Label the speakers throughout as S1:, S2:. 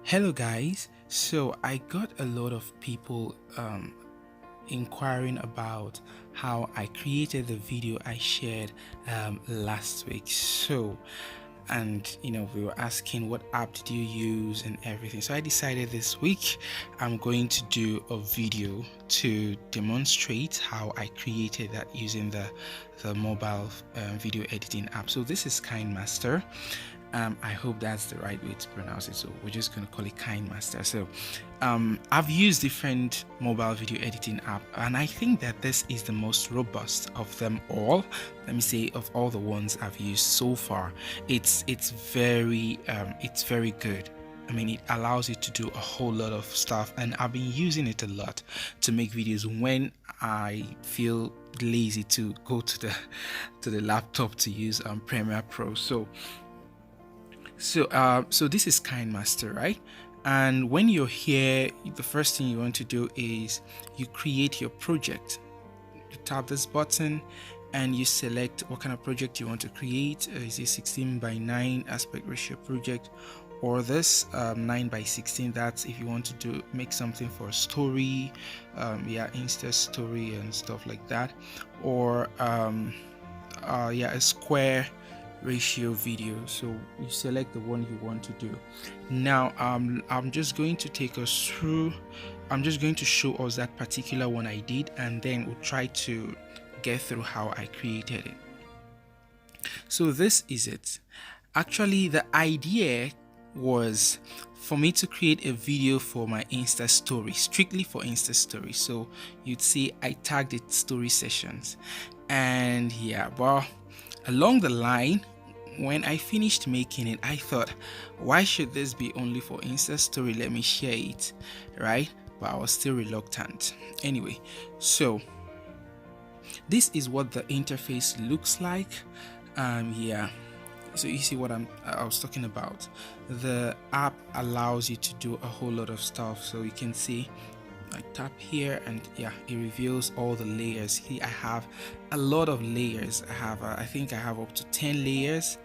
S1: Hello, guys. So I got a lot of people inquiring about how I created the video I shared last week. We were asking what app did you use and everything. So I decided this week I'm going to do a video to demonstrate how I created that using the mobile video editing app. So this is Kinemaster. I hope that's the right way to pronounce it. So we're just going to call it Kinemaster. So I've used different mobile video editing app, and I think that this is the most robust of them all. Let me say, of all the ones I've used so far, it's very good. I mean, it allows you to do a whole lot of stuff, and I've been using it a lot to make videos when I feel lazy to go to the laptop to use Premiere Pro. So this is Kinemaster, right? And when you're here, the first thing you want to do is you create your project. You tap this button and you select what kind of project you want to create. Is it 16 by 9 aspect ratio project, or this 9 by 16? That's if you want to make something for a story, Insta story and stuff like that, or a square ratio video. So you select the one you want to do. Now I'm just going to take us through. I'm just going to show us that particular one I did, and then we'll try to get through how I created it. So this is it. Actually, the idea was for me to create a video for my Insta story, strictly for Insta story. So you'd see I tagged it story sessions, and along the line, when I finished making it, I thought, why should this be only for Insta story? Let me share it, right? But I was still reluctant. Anyway, so this is what the interface looks like. So you see what I was talking about. The app allows you to do a whole lot of stuff. So you can see I tap here and it reveals all the layers. Here I have a lot of layers. I think I have up to 10 layers.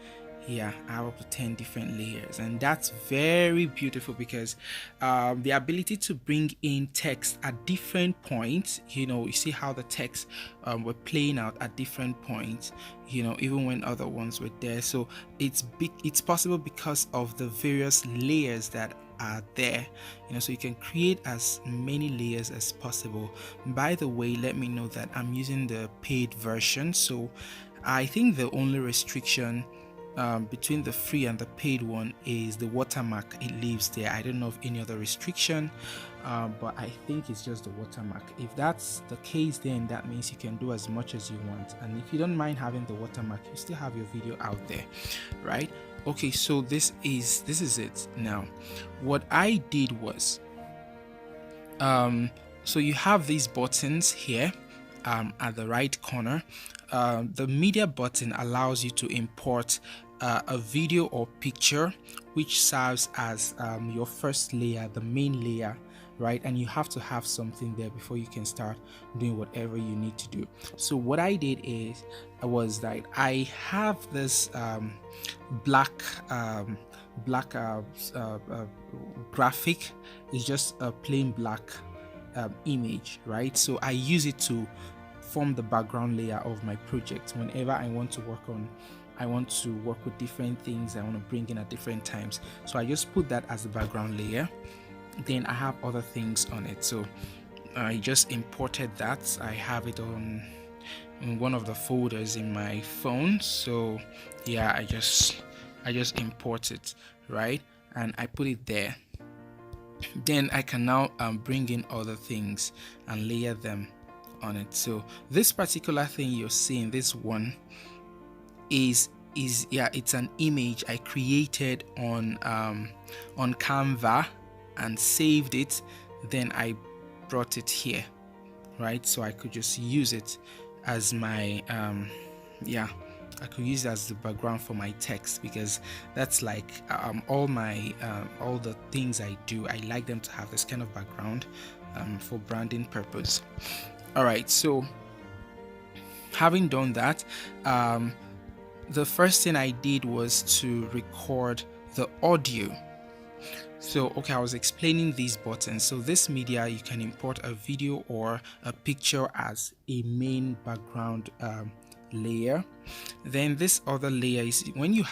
S1: I have up to 10 different layers, and that's very beautiful because the ability to bring in text at different points, you see how the text were playing out at different points, even when other ones were there. So it's possible because of the various layers that are there, so you can create as many layers as possible. By the way, let me know that I'm using the paid version, so I think the only restriction between the free and the paid one is the watermark. It lives there. I don't know of any other restriction, but I think it's just the watermark. If that's the case, then that means you can do as much as you want, and if you don't mind having the watermark, you still have your video out there, right? Okay, so this is it. Now what I did was so you have these buttons here at the right corner. The media button allows you to import a video or picture, which serves as your first layer, the main layer, right? And you have to have something there before you can start doing whatever you need to do. So what I did is I have this black graphic. It's just a plain black image, right? So I use it to form the background layer of my project. Whenever I want to work with different things I want to bring in at different times, so I just put that as the background layer. Then I have other things on it, so I just imported that. I have it in one of the folders in my phone. So I just import it, right, and I put it there. Then I can now bring in other things and layer them on it. So this particular thing you're seeing, this one is it's an image I created on Canva and saved it. Then I brought it here, right? So I could just use it as my I could use it as the background for my text, because that's like all the things I do, I like them to have this kind of background for branding purpose. All right, so having done that, the first thing I did was to record the audio. So okay, I was explaining these buttons. So this media, you can import a video or a picture as a main background layer. Then this other layer is when you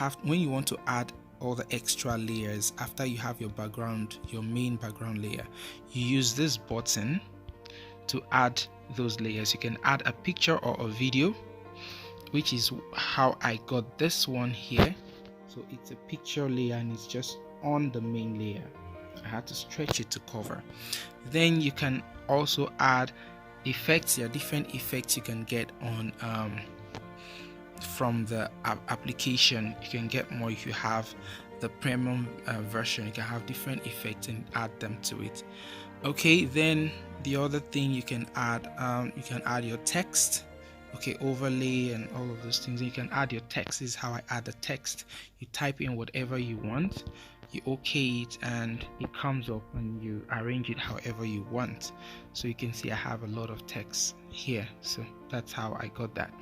S1: want to add all the extra layers after you have your main background layer, you use this button to add those layers. You can add a picture or a video, which is how I got this one here. So it's a picture layer and it's just on the main layer. I had to stretch it to cover. Then you can also add effects. There are different effects you can get on from the application. You can get more if you have the premium version. You can have different effects and add them to it. Okay, then the other thing you can add your text. Okay, overlay and all of those things. You can add your text. This is how I add the text. You type in whatever you want, you okay it, and it comes up and you arrange it however you want. So you can see I have a lot of text here. So that's how I got that.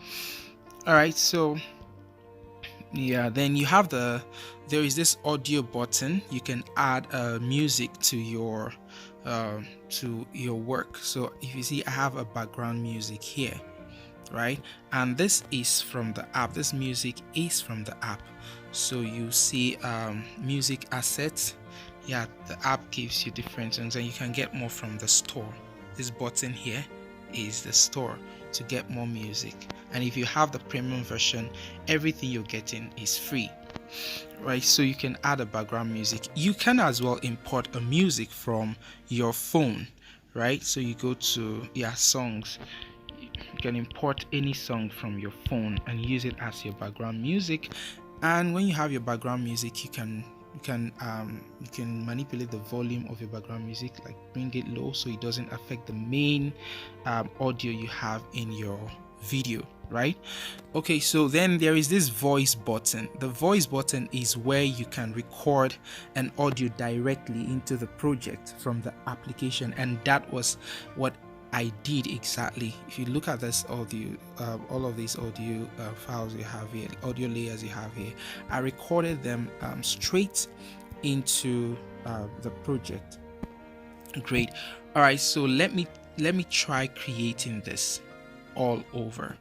S1: All right, so yeah, then you have there is this audio button. You can add music to your work. So if you see, I have a background music here, right? And this is from the app. This music is from the app. So you see music assets. Yeah, the app gives you different things, and you can get more from the store. This button here is the store to get more music. And if you have the premium version, everything you're getting is free, right? So you can add a background music. You can as well import a music from your phone, right? So you go to songs. You can import any song from your phone and use it as your background music. And when you have your background music, you can manipulate the volume of your background music, like bring it low so it doesn't affect the main audio you have in your video, right? Okay, so then there is this voice button. The voice button is where you can record an audio directly into the project from the application, and that was what I did exactly. If you look at this audio, all of these audio files you have here, audio layers you have here, I recorded them straight into the project. Great. All right, so let me try creating this all over.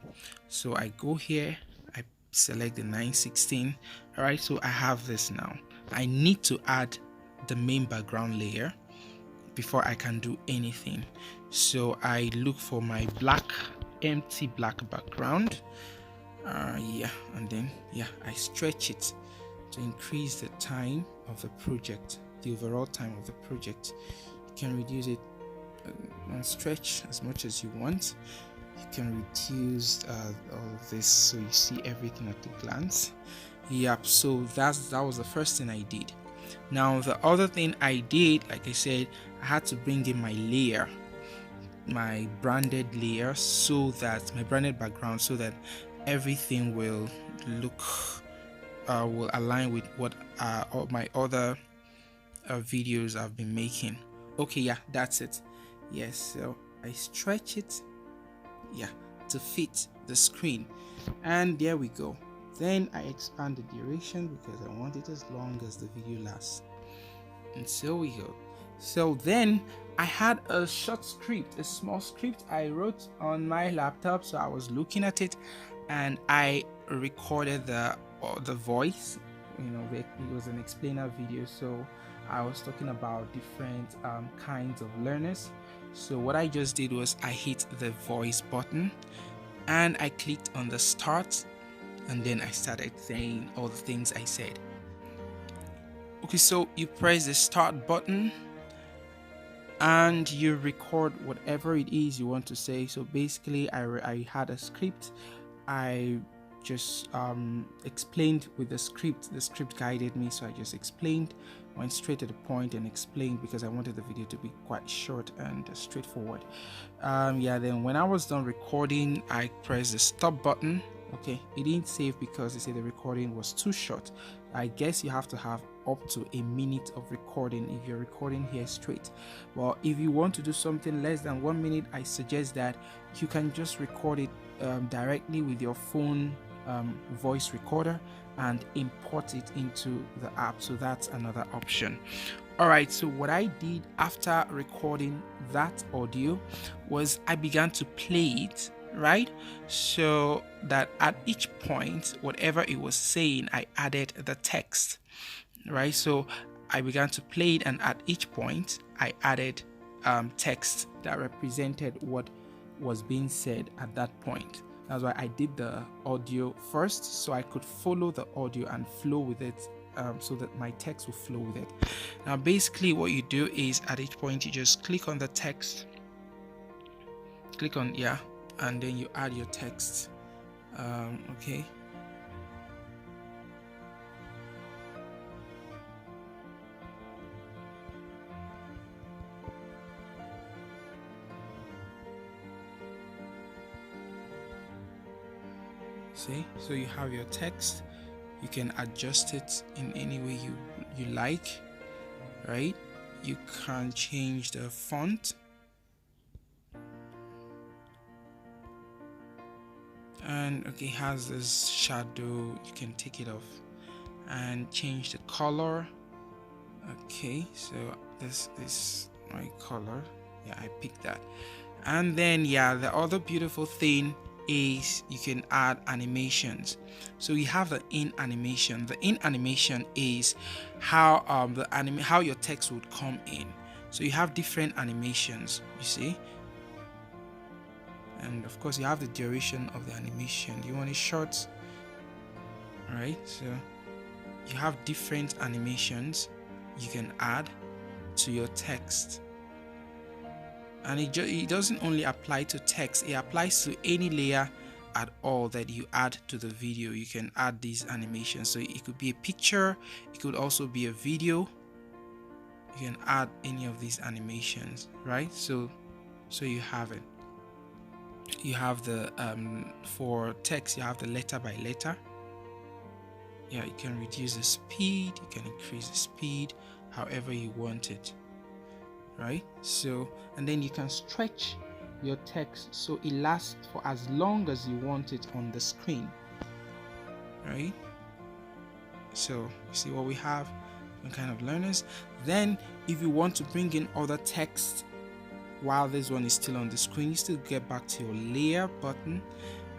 S1: So I go here, I select the 916. All right, so I have this now. I need to add the main background layer before I can do anything. So I look for my empty black background. And then I stretch it to increase the time of the project, the overall time of the project. You can reduce it and stretch as much as you want. You can reduce all of this so you see everything at a glance. Yep, so that was the first thing I did. Now the other thing I did, like I said, I had to bring in my layer, my branded layer, so that my branded background, so that everything will look will align with what all my other videos I've been making. Okay, yeah, that's it. Yes, so I stretch it to fit the screen, and there we go. Then I expand the duration because I want it as long as the video lasts, and so we go. So then I had a short script, a small script I wrote on my laptop. So I was looking at it and I recorded the voice. It was an explainer video, so I was talking about different kinds of learners. So what I just did was I hit the voice button and I clicked on the start, and then I started saying all the things I said. Okay, so you press the start button and you record whatever it is you want to say. So basically I had a script. I just explained with the script guided me, so I just explained, went straight to the point and explained because I wanted the video to be quite short and straightforward. Then when I was done recording, I pressed the stop button. Okay, it didn't save because they said the recording was too short. I guess you have to have up to a minute of recording if you're recording here straight. Well, if you want to do something less than 1 minute, I suggest that you can just record it directly with your phone voice recorder and import it into the app. So that's another option. All right, so what I did after recording that audio was I began to play it, right? So that at each point, whatever it was saying, I added the text, right? So I began to play it, and at each point, I added text that represented what was being said at that point. That's why I did the audio first, so I could follow the audio and flow with it, so that my text will flow with it. Now, basically, what you do is at each point you just click on the text, click on and then you add your text. Okay. See, so you have your text. You can adjust it in any way you like, right? You can change the font, and okay, it has this shadow. You can take it off and change the color. Okay, so this is my color. I picked that. And then the other beautiful thing is you can add animations. So you have the in animation. The in animation is how how your text would come in. So you have different animations, you see, and of course you have the duration of the animation. You want it short, right? So you have different animations you can add to your text. And it doesn't only apply to text, it applies to any layer at all that you add to the video. You can add these animations. So it could be a picture, it could also be a video. You can add any of these animations, right? So you have it. You have the for text, you have the letter by letter. You can reduce the speed, you can increase the speed however you want it, right? So, and then you can stretch your text so it lasts for as long as you want it on the screen, right? So you see what we have, different kind of learners. Then if you want to bring in other text while this one is still on the screen, you still get back to your layer button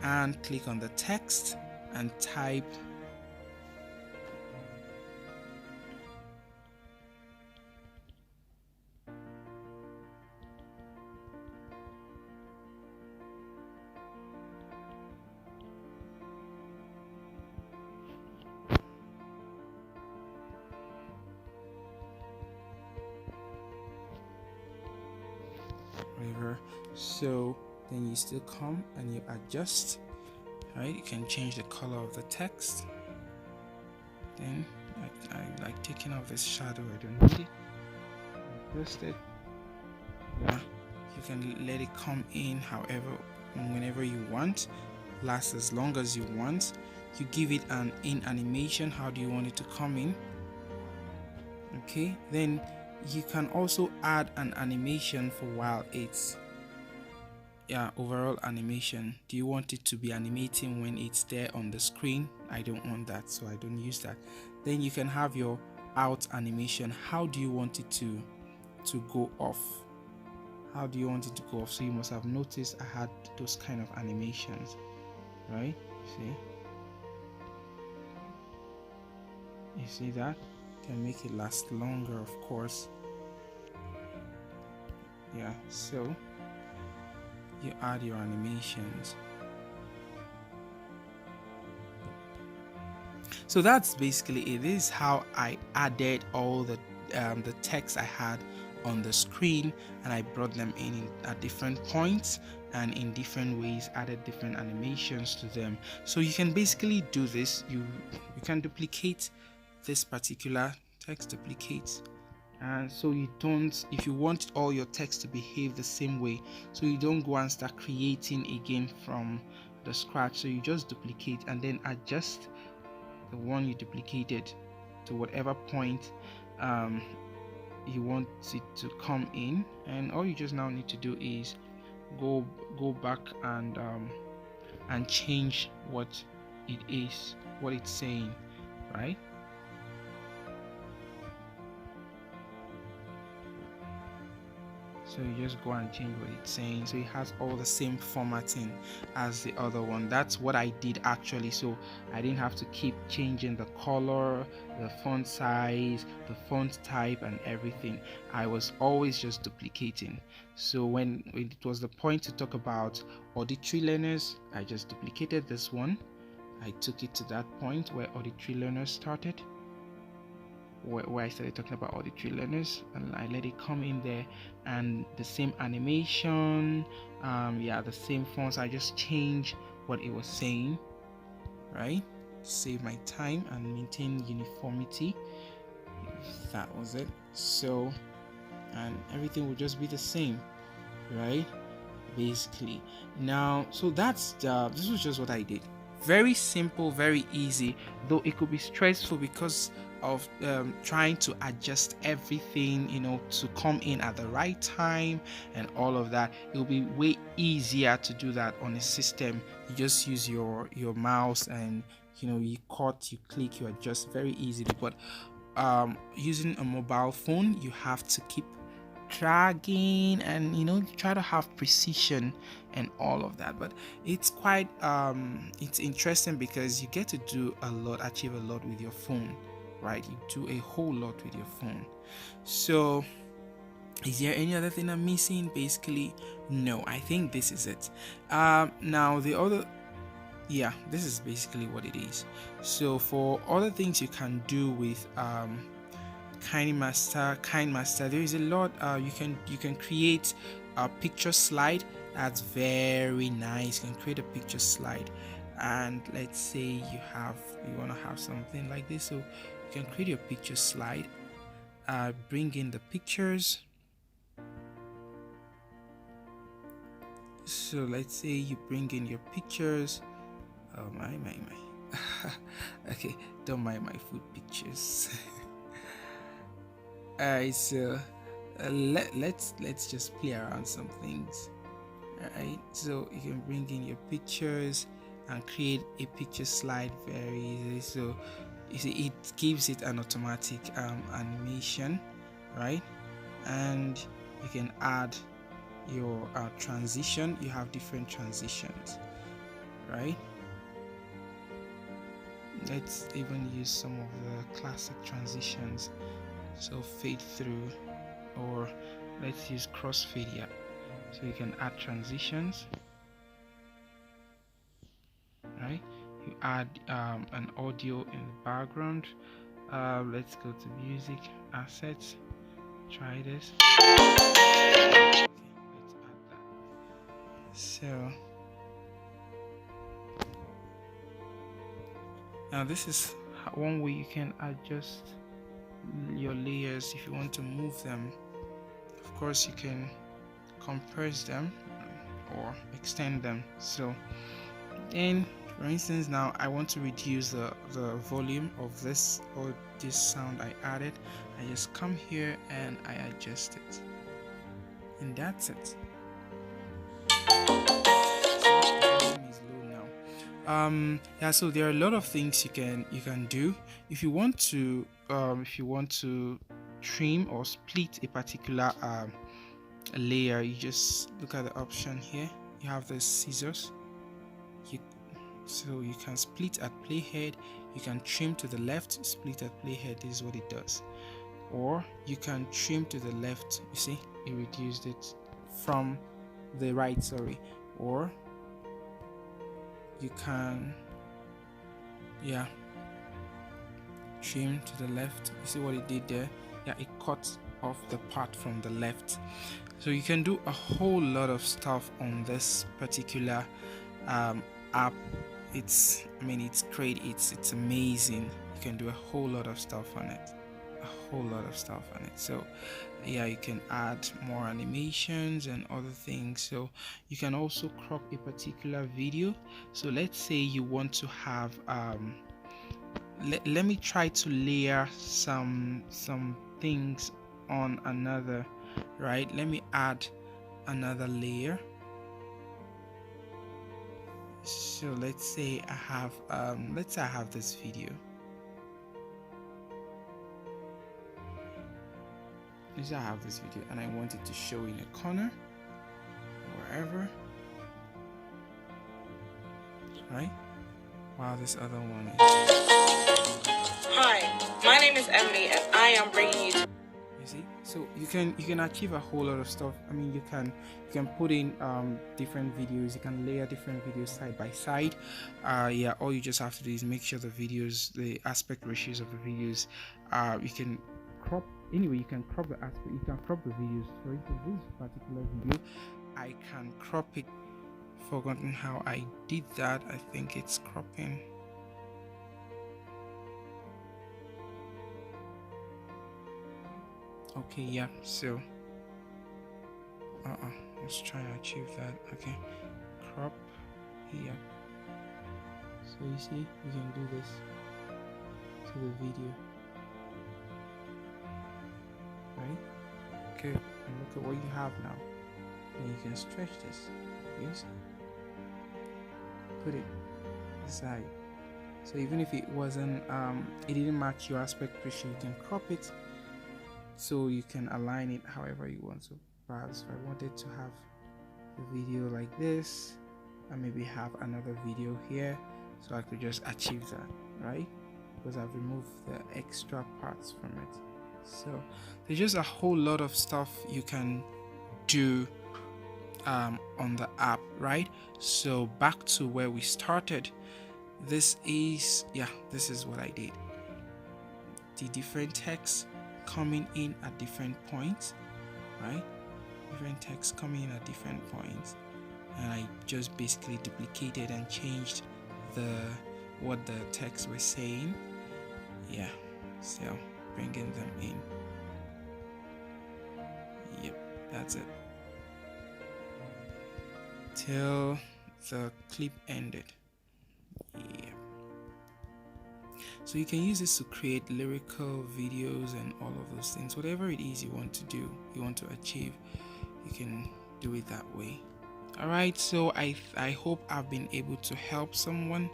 S1: and click on the text and type whatever. So then you still come and you adjust, right? You can change the color of the text. Then I like taking off this shadow, I don't need it. Adjust it. You can let it come in however and whenever you want, last as long as you want. You give it an in animation, how do you want it to come in? Okay, then you can also add an animation for while it's overall animation. Do you want it to be animating when it's there on the screen? I don't want that, so I don't use that. Then you can have your out animation. How do you want it to go off? How do you want it to go off? So you must have noticed I had those kind of animations, right? You see that? Can make it last longer, of course. So you add your animations. So that's basically it. This is how I added all the text I had on the screen, and I brought them in at different points and in different ways, added different animations to them. So you can basically do this. You can duplicate this particular text, duplicate, and so you don't, if you want all your text to behave the same way, so you don't go and start creating again from the scratch. So you just duplicate and then adjust the one you duplicated to whatever point you want it to come in, and all you just now need to do is go back and change what it is, what it's saying, right? So you just go and change what it's saying, so it has all the same formatting as the other one. That's what I did actually, so I didn't have to keep changing the color, the font size, the font type, and everything. I was always just duplicating. So when it was the point to talk about auditory learners, I just duplicated this one. I took it to that point where auditory learners started, where I started talking about auditory learners, and I let it come in there, and the same animation, the same fonts. I just changed what it was saying, right, to save my time and maintain uniformity. That was it. So, and everything will just be the same, right, basically. Now, so this was just what I did. Very simple, very easy, though it could be stressful because of trying to adjust everything, to come in at the right time and all of that. It will be way easier to do that on a system. You just use your mouse, and you cut, you click, you adjust very easily. But using a mobile phone, you have to keep dragging and try to have precision and all of that. But it's quite it's interesting because you get to achieve a lot with your phone, right? You do a whole lot with your phone. So is there any other thing I'm missing? Basically no, I think this is it. Now the other, this is basically what it is. So for other things you can do with Kinemaster, there is a lot. You can create a picture slide. That's very nice. You can create a picture slide, and let's say you want to have something like this, so you can create your picture slide, bring in the pictures. So let's say you bring in your pictures. Oh my okay, don't mind my food pictures. Alright, so let's just play around some things. Alright, so you can bring in your pictures and create a picture slide very easily. So you see, it gives it an automatic animation, right? And you can add your transition. You have different transitions, right? Let's even use some of the classic transitions. So fade through, or let's use crossfade here. So you can add transitions, right? You add an audio in the background. Let's go to music, assets, try this. Okay, let's add that. So now this is one way you can adjust your layers if you want to move them. Of course you can compress them or extend them. So then, for instance, now I want to reduce the volume of this sound I added. I just come here and I adjust it, and that's it. So there are a lot of things you can do if you want to trim or split a particular layer. You just look at the option here. You have the scissors, so you can split at playhead, you can trim to the left, split at playhead. This is what it does. Or you can trim to the left, you see it reduced it from the right, or you can trim to the left. You see what it did there? It cuts off the part from the left. So you can do a whole lot of stuff on this particular app. It's great. It's amazing. You can do a whole lot of stuff on it. So you can add more animations and other things. So you can also crop a particular video. So let's say you want to have let me try to layer some things on another, right? Let me add another layer. So let's say I have this video. let's say I have this video and I want it to show in a corner, wherever, right? While this other one is.
S2: Hi, my name is Emily, and I am bringing you.
S1: You see, so you can achieve a whole lot of stuff. I mean, you can put in different videos. You can layer different videos side by side. Yeah, all you just have to do is make sure the videos, the aspect ratios of the videos, you can crop. Anyway, you can crop the aspect. You can crop the videos. For instance, this particular video, I can crop it. Forgotten how I did that. I think it's cropping. Okay, yeah, so let's try to achieve that. Okay, crop here. So you see, you can do this to the video, right? Okay, and look at what you have now. And you can stretch this. You see? Put it aside. So even if it wasn't, it didn't match your aspect ratio, you can crop it. So you can align it however you want. So perhaps if I wanted to have the video like this, and maybe have another video here, so I could just achieve that, right? Because I've removed the extra parts from it. So there's just a whole lot of stuff you can do on the app, right? So back to where we started. This is what I did. The different text coming in at different points, right? Different text coming in at different points, and I just basically duplicated and changed what the text was saying. Yeah, so bringing them in. Yep, that's it. Till the clip ended. Yeah. So you can use this to create lyrical videos and all of those things. Whatever it is you want to do, you want to achieve, you can do it that way. Alright, so I hope I've been able to help someone.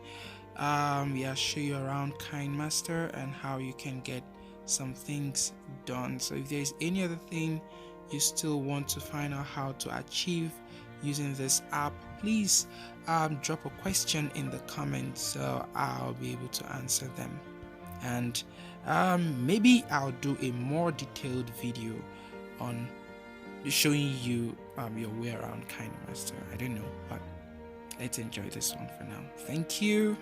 S1: Show you around Kinemaster and how you can get some things done. So if there's any other thing you still want to find out how to achieve using this app, please drop a question in the comments, so I'll be able to answer them. And maybe I'll do a more detailed video on showing you your way around Kinemaster. I don't know, but let's enjoy this one for now. Thank you.